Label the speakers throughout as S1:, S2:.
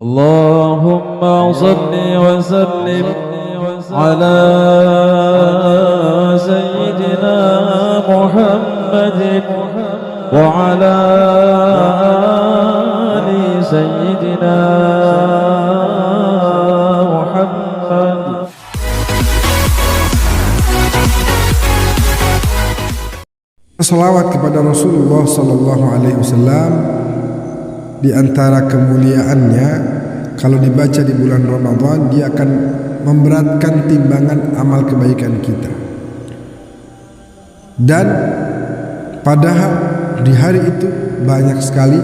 S1: Allahumma salli wa sallim ala sayyidina Muhammadin wa ala ali sayyidina Muhammad.
S2: Salawat kepada Rasulullah sallallahu alaihi wasallam di antara kemuliaannya, kalau dibaca di bulan Ramadan, dia akan memberatkan timbangan amal kebaikan kita. Dan padahal di hari itu banyak sekali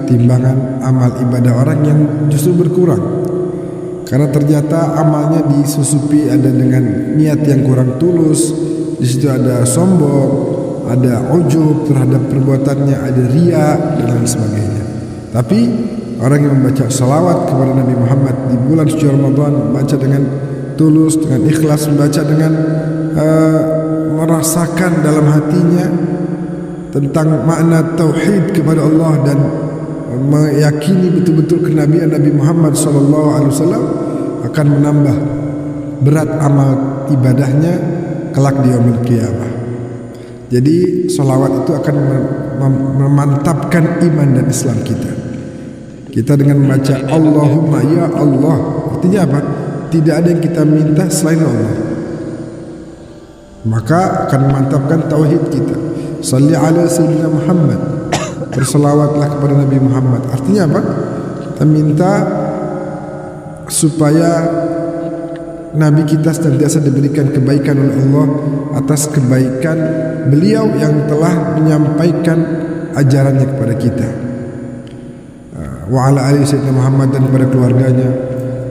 S2: timbangan amal ibadah orang yang justru berkurang, karena ternyata amalnya disusupi ada dengan niat yang kurang tulus. Di situ ada sombong, ada ujub terhadap perbuatannya, ada riya dan lain sebagainya. Tapi orang yang membaca salawat kepada Nabi Muhammad di bulan suci Ramadan, membaca dengan tulus, dengan ikhlas, membaca dengan merasakan dalam hatinya tentang makna tauhid kepada Allah dan meyakini betul-betul kenabian Nabi Muhammad SAW, akan menambah berat amal ibadahnya kelak di yaumil qiyamah. Jadi salawat itu akan memantapkan iman dan Islam kita. Kita dengan membaca Allahumma ya Allah, artinya apa? Tidak ada yang kita minta selain Allah, maka akan memantapkan tauhid kita. Salli ala sayyidina Muhammad, berselawatlah kepada Nabi Muhammad. Artinya apa? Kita minta supaya Nabi kita senantiasa diberikan kebaikan oleh Allah atas kebaikan beliau yang telah menyampaikan ajarannya kepada kita. Wa ala ali sayyidina Muhammad, dan kepada keluarganya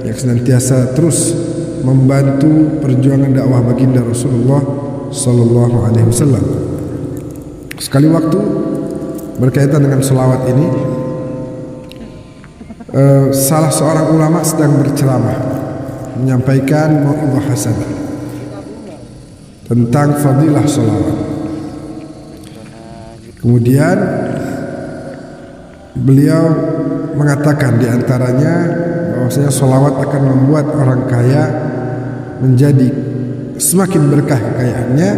S2: yang senantiasa terus membantu perjuangan dakwah baginda Rasulullah sallallahu alaihi wasallam. Sekali waktu berkaitan dengan selawat ini, salah seorang ulama sedang berceramah menyampaikan mau'izah hasanah tentang fadilah selawat. Kemudian beliau mengatakan di antaranya bahwasanya selawat akan membuat orang kaya menjadi semakin berkah kekayaannya,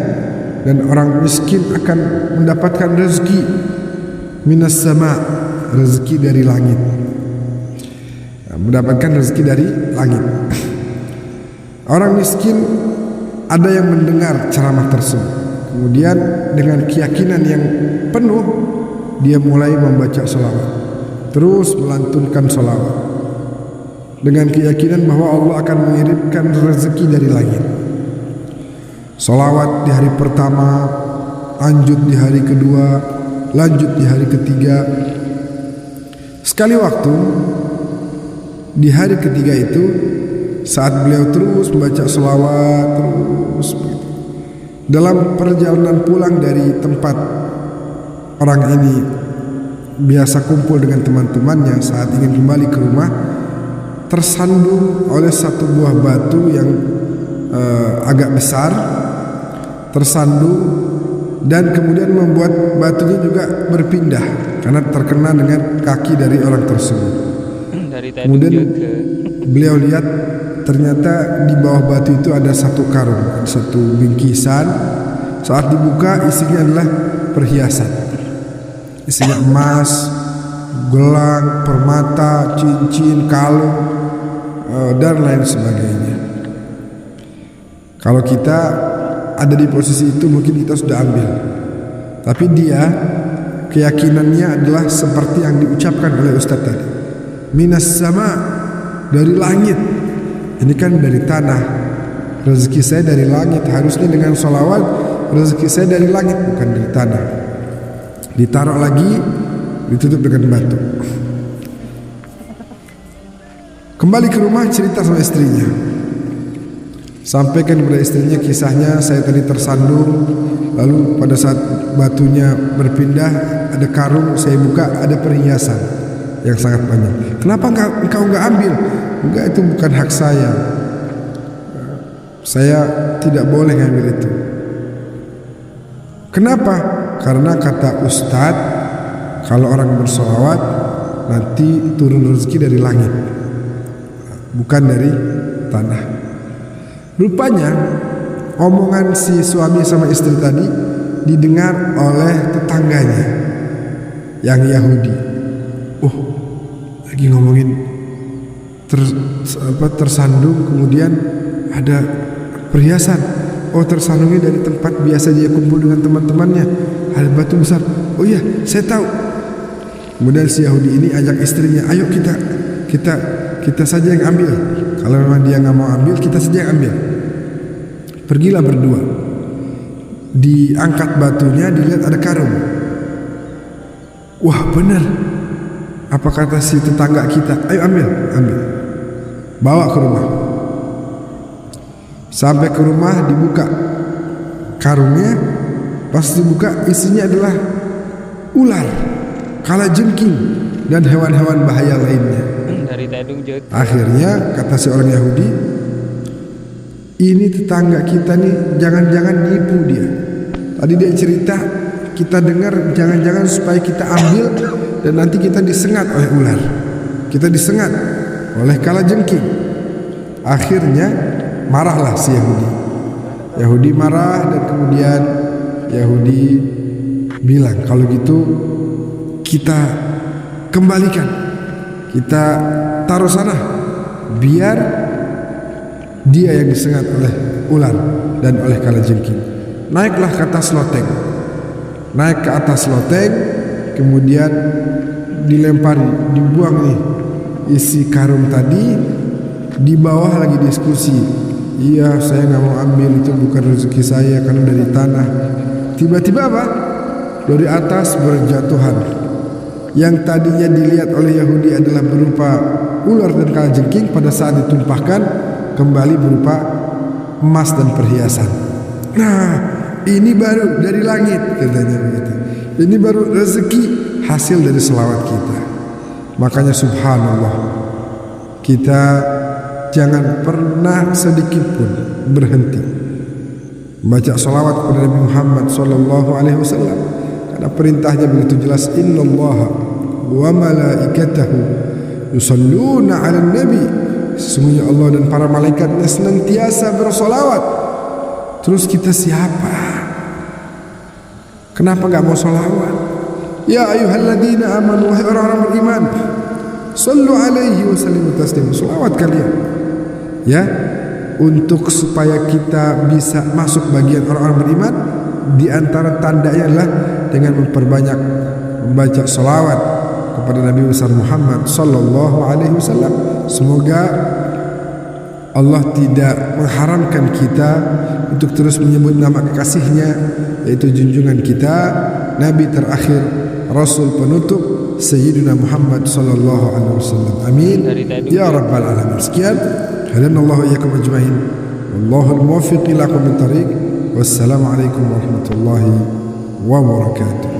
S2: dan orang miskin akan mendapatkan rezeki minas sama, rezeki dari langit, mendapatkan rezeki dari langit. Orang miskin ada yang mendengar ceramah tersebut, kemudian dengan keyakinan yang penuh dia mulai membaca sholawat, terus melantunkan sholawat dengan keyakinan bahwa Allah akan mengirimkan rezeki dari langit. Sholawat di hari pertama, lanjut di hari kedua, lanjut di hari ketiga. Sekali waktu di hari ketiga itu, saat beliau terus membaca selawat terus begitu, dalam perjalanan pulang dari tempat orang ini biasa kumpul dengan teman-temannya, saat ingin kembali ke rumah, tersandung oleh satu buah batu yang agak besar, tersandung, dan kemudian membuat batunya juga berpindah karena terkena dengan kaki dari orang tersebut. Kemudian beliau lihat ternyata di bawah batu itu ada satu karung, satu bingkisan. Saat dibuka, isinya adalah perhiasan, isinya emas, gelang, permata, cincin, kalung, dan lain sebagainya. Kalau kita ada di posisi itu mungkin kita sudah ambil, tapi dia keyakinannya adalah seperti yang diucapkan oleh Ustaz tadi, minas sama, dari langit. Ini kan dari tanah, rezeki saya dari langit. Harusnya dengan sholawat rezeki saya dari langit, bukan dari tanah. Ditaruh lagi, ditutup dengan batu. Kembali ke rumah, cerita sama istrinya, sampaikan kepada istrinya kisahnya, saya tadi tersandung, lalu pada saat batunya berpindah ada karung, saya buka ada perhiasan yang sangat banyak. Kenapa engkau enggak ambil? Enggak, itu bukan hak saya tidak boleh ngambil itu. Kenapa? Karena kata Ustadz, kalau orang bersolawat nanti turun rezeki dari langit. bukan dari tanah. Rupanya omongan si suami sama istri tadi didengar oleh tetangganya yang Yahudi. Oh, lagi ngomongin tersandung, kemudian ada perhiasan. Oh, tersandungnya dari tempat biasa dia kumpul dengan teman-temannya, ada batu besar. Oh iya, saya tahu. Kemudian si Yahudi ini ajak istrinya, ayo kita saja yang ambil. Kalau memang dia nggak mau ambil, kita saja yang ambil. Pergilah berdua. Diangkat batunya, dilihat ada karung. Wah, benar. Apa kata si tetangga kita? Ayo ambil. Bawa ke rumah. Sampai ke rumah dibuka karungnya. Pas dibuka isinya adalah ular, kalajengking, dan hewan-hewan bahaya lainnya. Akhirnya kata seorang Yahudi, ini tetangga kita nih jangan-jangan nipu dia. Tadi dia cerita, kita dengar jangan-jangan supaya kita ambil dan nanti kita disengat oleh ular, kita disengat oleh kalajengking. Akhirnya marahlah si Yahudi marah, dan kemudian Yahudi bilang, kalau gitu kita kembalikan, kita taruh sana, biar dia yang disengat oleh ular dan oleh kalajengking. Naiklah ke atas loteng, naik ke atas loteng, kemudian dilempari, dibuang nih isi karung tadi. Di bawah lagi diskusi, iya saya nggak mau ambil, itu bukan rezeki saya karena dari tanah. Tiba-tiba apa? Dari atas berjatuhan. Yang tadinya dilihat oleh Yahudi adalah berupa ular dan kalajengking, pada saat ditumpahkan kembali berupa emas dan perhiasan. Nah, ini baru dari langit, katanya begitu. Ini baru rezeki hasil dari selawat kita. Makanya subhanallah, kita jangan pernah sedikit pun berhenti baca salawat kepada Nabi Muhammad sallallahu alaihi wasallam, karena perintahnya begitu jelas, innallaha wa malaikatahu yusalluna 'alan nabi. Sesungguhnya Allah dan para malaikatnya senantiasa bersolawat. Terus kita siapa? Kenapa gak mau solawat? Ya ayyuhalladzina amanu, wahai orang-orang beriman, sallu alaihi wa sallimu taslima. Solawat kalian, ya, untuk supaya kita bisa masuk bagian orang-orang beriman. Di antara tandanya adalah dengan memperbanyak membaca salawat kepada Nabi besar Muhammad sallallahu alaihi wasallam. Semoga Allah tidak mengharamkan kita untuk terus menyebut nama kekasihnya, yaitu junjungan kita, Nabi terakhir, Rasul penutup, Sayyidina Muhammad sallallahu alaihi wasallam. Amin ya rabbal alamin. Sekian, hadanallahu iyyakum ajmain. Wallahul muwaffiq ila aqwamit thariq. Wassalamu alaikum warahmatullahi wabarakatuh.